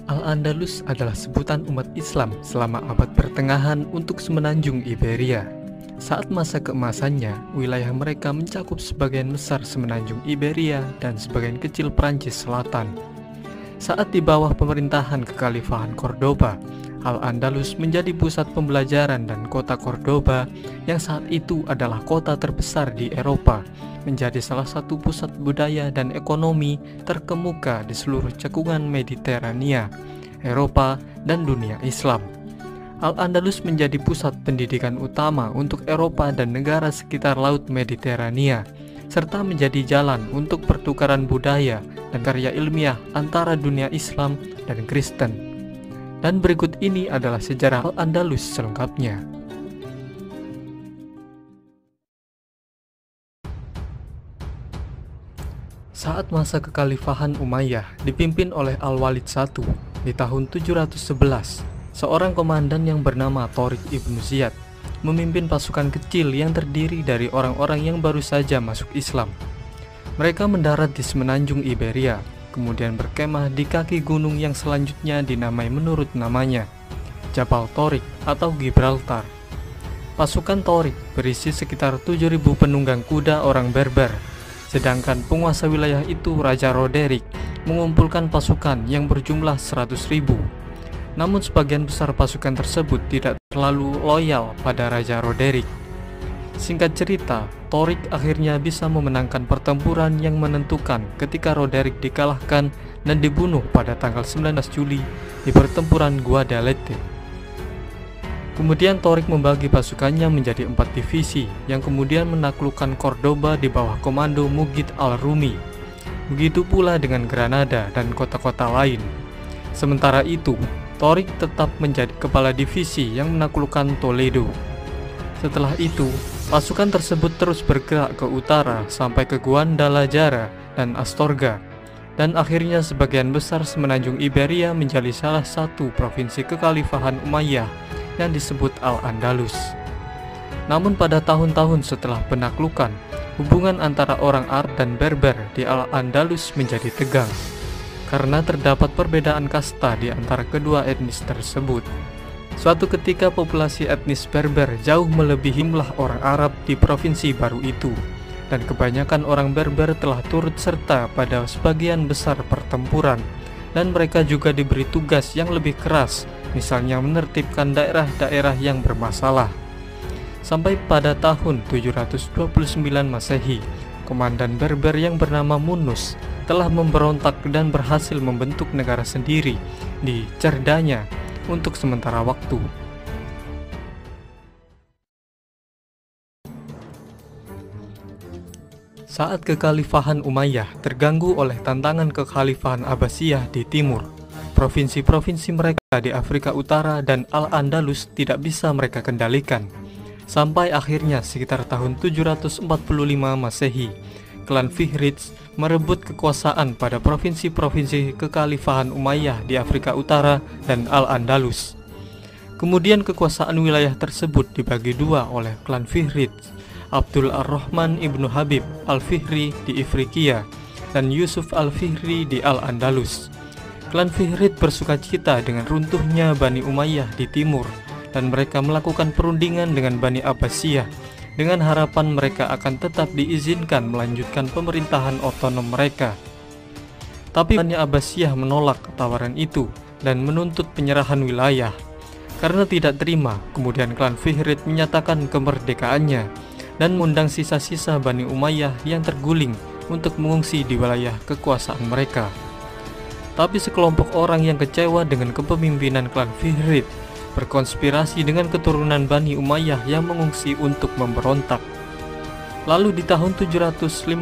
Al-Andalus adalah sebutan umat Islam selama abad pertengahan untuk semenanjung Iberia. Saat masa keemasannya, wilayah mereka mencakup sebagian besar semenanjung Iberia dan sebagian kecil Prancis Selatan. Saat di bawah pemerintahan Kekhalifahan Cordoba, Al-Andalus menjadi pusat pembelajaran, dan kota Cordoba yang saat itu adalah kota terbesar di Eropa menjadi salah satu pusat budaya dan ekonomi terkemuka di seluruh cekungan Mediterania, Eropa, dan dunia Islam. Al-Andalus menjadi pusat pendidikan utama untuk Eropa dan negara sekitar Laut Mediterania, serta menjadi jalan untuk pertukaran budaya dan karya ilmiah antara dunia Islam dan Kristen. Dan berikut ini adalah sejarah Al-Andalus selengkapnya. Saat masa kekhalifahan Umayyah dipimpin oleh Al-Walid I di tahun 711, seorang komandan yang bernama Tariq ibn Ziyad memimpin pasukan kecil yang terdiri dari orang-orang yang baru saja masuk Islam. Mereka mendarat di semenanjung Iberia, kemudian berkemah di kaki gunung yang selanjutnya dinamai menurut namanya, Jabal Tariq atau Gibraltar. Pasukan Tariq berisi sekitar 7.000 penunggang kuda orang Berber, sedangkan penguasa wilayah itu, Raja Roderick, mengumpulkan pasukan yang berjumlah 100.000. Namun sebagian besar pasukan tersebut tidak terlalu loyal pada Raja Roderick. Singkat cerita, Tariq akhirnya bisa memenangkan pertempuran yang menentukan ketika Roderick dikalahkan dan dibunuh pada tanggal 19 Juli di pertempuran Guadalete. Kemudian Tariq membagi pasukannya menjadi 4 divisi yang kemudian menaklukkan Cordoba di bawah komando Mughith al-Rumi. Begitu pula dengan Granada dan kota-kota lain. Sementara itu, Tariq tetap menjadi kepala divisi yang menaklukkan Toledo. Setelah itu, pasukan tersebut terus bergerak ke utara sampai ke Guadalajara dan Astorga, dan akhirnya sebagian besar semenanjung Iberia menjadi salah satu provinsi kekhalifahan Umayyah yang disebut Al-Andalus. Namun pada tahun-tahun setelah penaklukan, hubungan antara orang Arab dan Berber di Al-Andalus menjadi tegang karena terdapat perbedaan kasta di antara kedua etnis tersebut. Suatu ketika populasi etnis Berber jauh melebihi jumlah orang Arab di provinsi baru itu, dan kebanyakan orang Berber telah turut serta pada sebagian besar pertempuran, dan mereka juga diberi tugas yang lebih keras, misalnya menertibkan daerah-daerah yang bermasalah. Sampai pada tahun 729 Masehi, komandan Berber yang bernama Munus telah memberontak dan berhasil membentuk negara sendiri di Cerdanya untuk sementara waktu. Saat kekhalifahan Umayyah terganggu oleh tantangan kekhalifahan Abbasiyah di timur, provinsi-provinsi mereka di Afrika Utara dan Al-Andalus tidak bisa mereka kendalikan. Sampai akhirnya sekitar tahun 745 Masehi, klan Fihriz merebut kekuasaan pada provinsi-provinsi kekhalifahan Umayyah di Afrika Utara dan Al-Andalus. Kemudian kekuasaan wilayah tersebut dibagi dua oleh klan Fihriz, Abdul Ar-Rahman ibnu Habib al-Fihri di Ifriqiya dan Yusuf al-Fihri di Al-Andalus. Klan Fihriz bersukacita dengan runtuhnya Bani Umayyah di timur, dan mereka melakukan perundingan dengan Bani Abbasiyah dengan harapan mereka akan tetap diizinkan melanjutkan pemerintahan otonom mereka. Tapi Bani Abbasiyah menolak tawaran itu dan menuntut penyerahan wilayah. Karena tidak terima, kemudian klan Fihriz menyatakan kemerdekaannya dan mengundang sisa-sisa Bani Umayyah yang terguling untuk mengungsi di wilayah kekuasaan mereka. Tapi sekelompok orang yang kecewa dengan kepemimpinan klan Fihriz berkonspirasi dengan keturunan Bani Umayyah yang mengungsi untuk memberontak. Lalu di tahun 756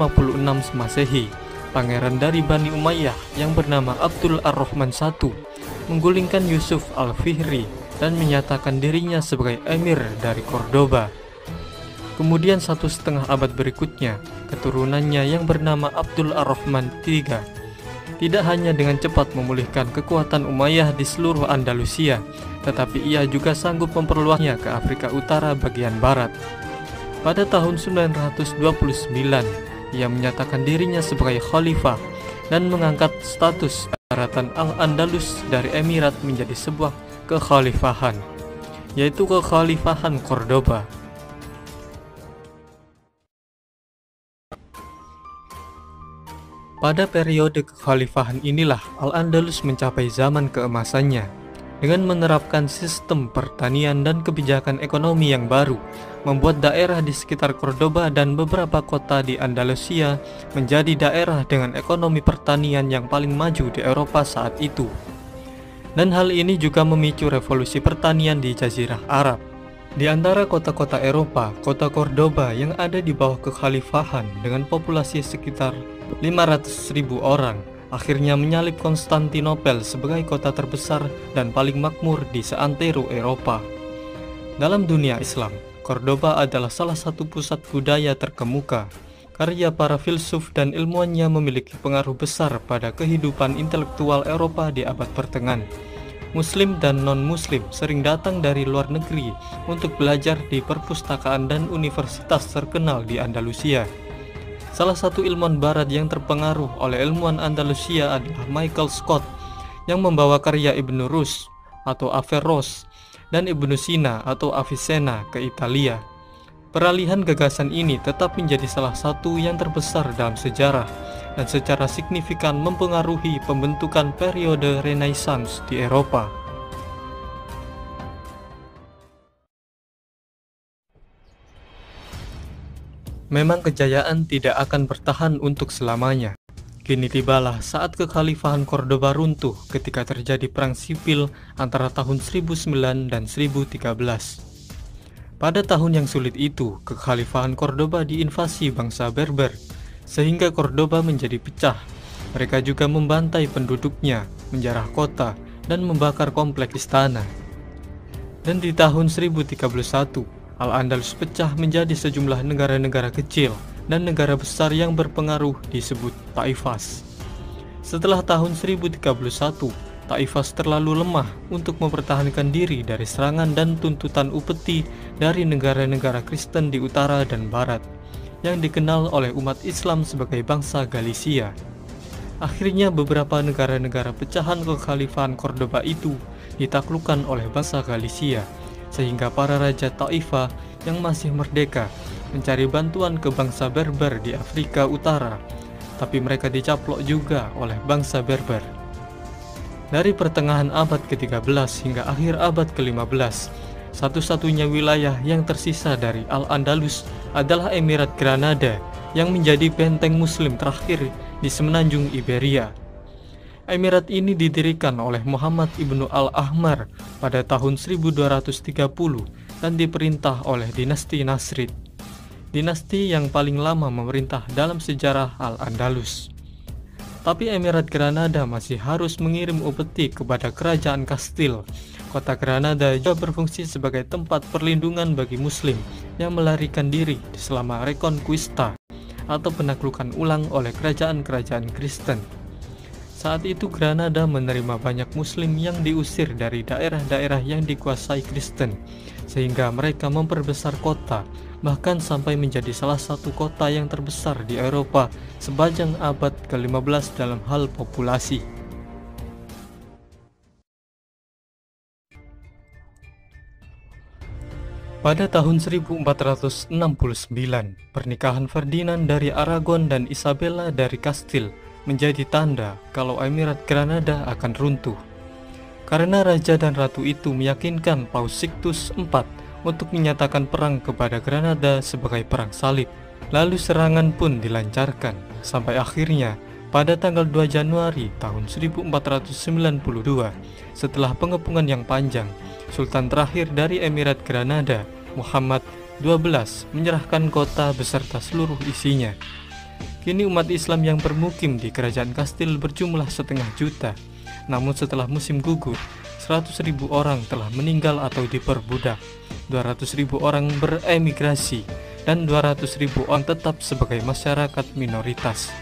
Masehi, pangeran dari Bani Umayyah yang bernama Abdul Ar-Rahman I menggulingkan Yusuf al-Fihri dan menyatakan dirinya sebagai emir dari Cordoba. Kemudian 1,5 abad berikutnya, keturunannya yang bernama Abdul Ar-Rahman III tidak hanya dengan cepat memulihkan kekuatan Umayyah di seluruh Andalusia, tetapi ia juga sanggup memperluasnya ke Afrika Utara bagian barat. Pada tahun 929, ia menyatakan dirinya sebagai khalifah dan mengangkat status Daratan Al-Andalus dari emirat menjadi sebuah kekhalifahan, yaitu kekhalifahan Cordoba. Pada periode kekhalifahan inilah Al-Andalus mencapai zaman keemasannya dengan menerapkan sistem pertanian dan kebijakan ekonomi yang baru, membuat daerah di sekitar Cordoba dan beberapa kota di Andalusia menjadi daerah dengan ekonomi pertanian yang paling maju di Eropa saat itu. Dan hal ini juga memicu revolusi pertanian di Jazirah Arab. Di antara kota-kota Eropa, kota Cordoba yang ada di bawah kekhalifahan dengan populasi sekitar 500.000 orang akhirnya menyalip Konstantinopel sebagai kota terbesar dan paling makmur di seantero Eropa. Dalam dunia Islam, Cordoba adalah salah satu pusat budaya terkemuka. Karya para filsuf dan ilmuwannya memiliki pengaruh besar pada kehidupan intelektual Eropa di abad pertengahan. Muslim dan non-muslim sering datang dari luar negeri untuk belajar di perpustakaan dan universitas terkenal di Andalusia. Salah satu ilmuwan barat yang terpengaruh oleh ilmuwan Andalusia adalah Michael Scott yang membawa karya Ibn Rus atau Averroes dan Ibn Sina atau Avicenna ke Italia. Peralihan gagasan ini tetap menjadi salah satu yang terbesar dalam sejarah dan secara signifikan mempengaruhi pembentukan periode Renaissance di Eropa. Memang kejayaan tidak akan bertahan untuk selamanya. Kini tibalah saat kekhalifahan Cordoba runtuh ketika terjadi perang sipil antara tahun 1009 dan 1013. Pada tahun yang sulit itu, kekhalifahan Cordoba diinvasi bangsa Berber, sehingga Cordoba menjadi pecah. Mereka juga membantai penduduknya, menjarah kota, dan membakar kompleks istana. Dan di tahun 1031, Al-Andalus pecah menjadi sejumlah negara-negara kecil dan negara besar yang berpengaruh disebut Taifas. Setelah tahun 1031, Taifas terlalu lemah untuk mempertahankan diri dari serangan dan tuntutan upeti dari negara-negara Kristen di utara dan barat, yang dikenal oleh umat Islam sebagai bangsa Galicia. Akhirnya beberapa negara-negara pecahan kekhalifahan Cordoba itu ditaklukkan oleh bangsa Galicia, sehingga para raja Taifah yang masih merdeka mencari bantuan ke bangsa Berber di Afrika Utara, tapi mereka dicaplok juga oleh bangsa Berber. Dari pertengahan abad ke-13 hingga akhir abad ke-15, satu-satunya wilayah yang tersisa dari Al-Andalus adalah Emirat Granada yang menjadi benteng muslim terakhir di semenanjung Iberia. Emirat ini didirikan oleh Muhammad ibnu Al-Ahmar pada tahun 1230 dan diperintah oleh dinasti Nasrid, dinasti yang paling lama memerintah dalam sejarah Al-Andalus. Tapi Emirat Granada masih harus mengirim upeti kepada kerajaan Kastil. Kota Granada juga berfungsi sebagai tempat perlindungan bagi muslim yang melarikan diri selama Reconquista atau penaklukan ulang oleh kerajaan-kerajaan Kristen. Saat itu Granada menerima banyak muslim yang diusir dari daerah-daerah yang dikuasai Kristen, sehingga mereka memperbesar kota, bahkan sampai menjadi salah satu kota yang terbesar di Eropa sepanjang abad ke-15 dalam hal populasi. Pada tahun 1469, pernikahan Ferdinand dari Aragon dan Isabella dari Kastil menjadi tanda kalau Emirat Granada akan runtuh. Karena raja dan ratu itu meyakinkan Paus Sixtus IV untuk menyatakan perang kepada Granada sebagai perang salib. Lalu serangan pun dilancarkan, sampai akhirnya pada tanggal 2 Januari tahun 1492, setelah pengepungan yang panjang, Sultan terakhir dari Emirat Granada, Muhammad XII, menyerahkan kota beserta seluruh isinya. Kini umat Islam yang bermukim di kerajaan Kastil berjumlah 500.000, namun setelah musim gugur, 100.000 orang telah meninggal atau diperbudak, 200.000 orang beremigrasi, dan 200.000 orang tetap sebagai masyarakat minoritas.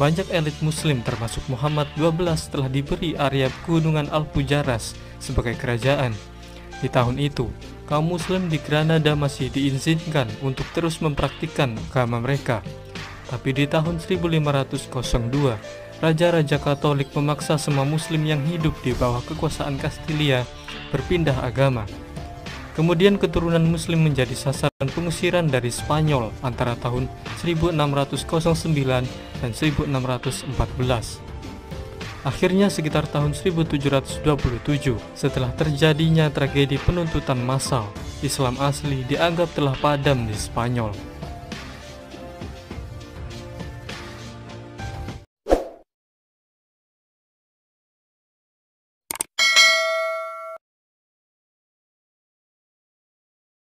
Banyak elit muslim termasuk Muhammad XII telah diberi area Gunungan Alpujarras sebagai kerajaan. Di tahun itu, kaum muslim di Granada masih diizinkan untuk terus mempraktikkan agama mereka. Tapi di tahun 1502, raja-raja Katolik memaksa semua muslim yang hidup di bawah kekuasaan Kastilia berpindah agama. Kemudian keturunan muslim menjadi sasaran pengusiran dari Spanyol antara tahun 1609 dan 1614. Akhirnya sekitar tahun 1727, setelah terjadinya tragedi penuntutan massal, Islam asli dianggap telah padam di Spanyol.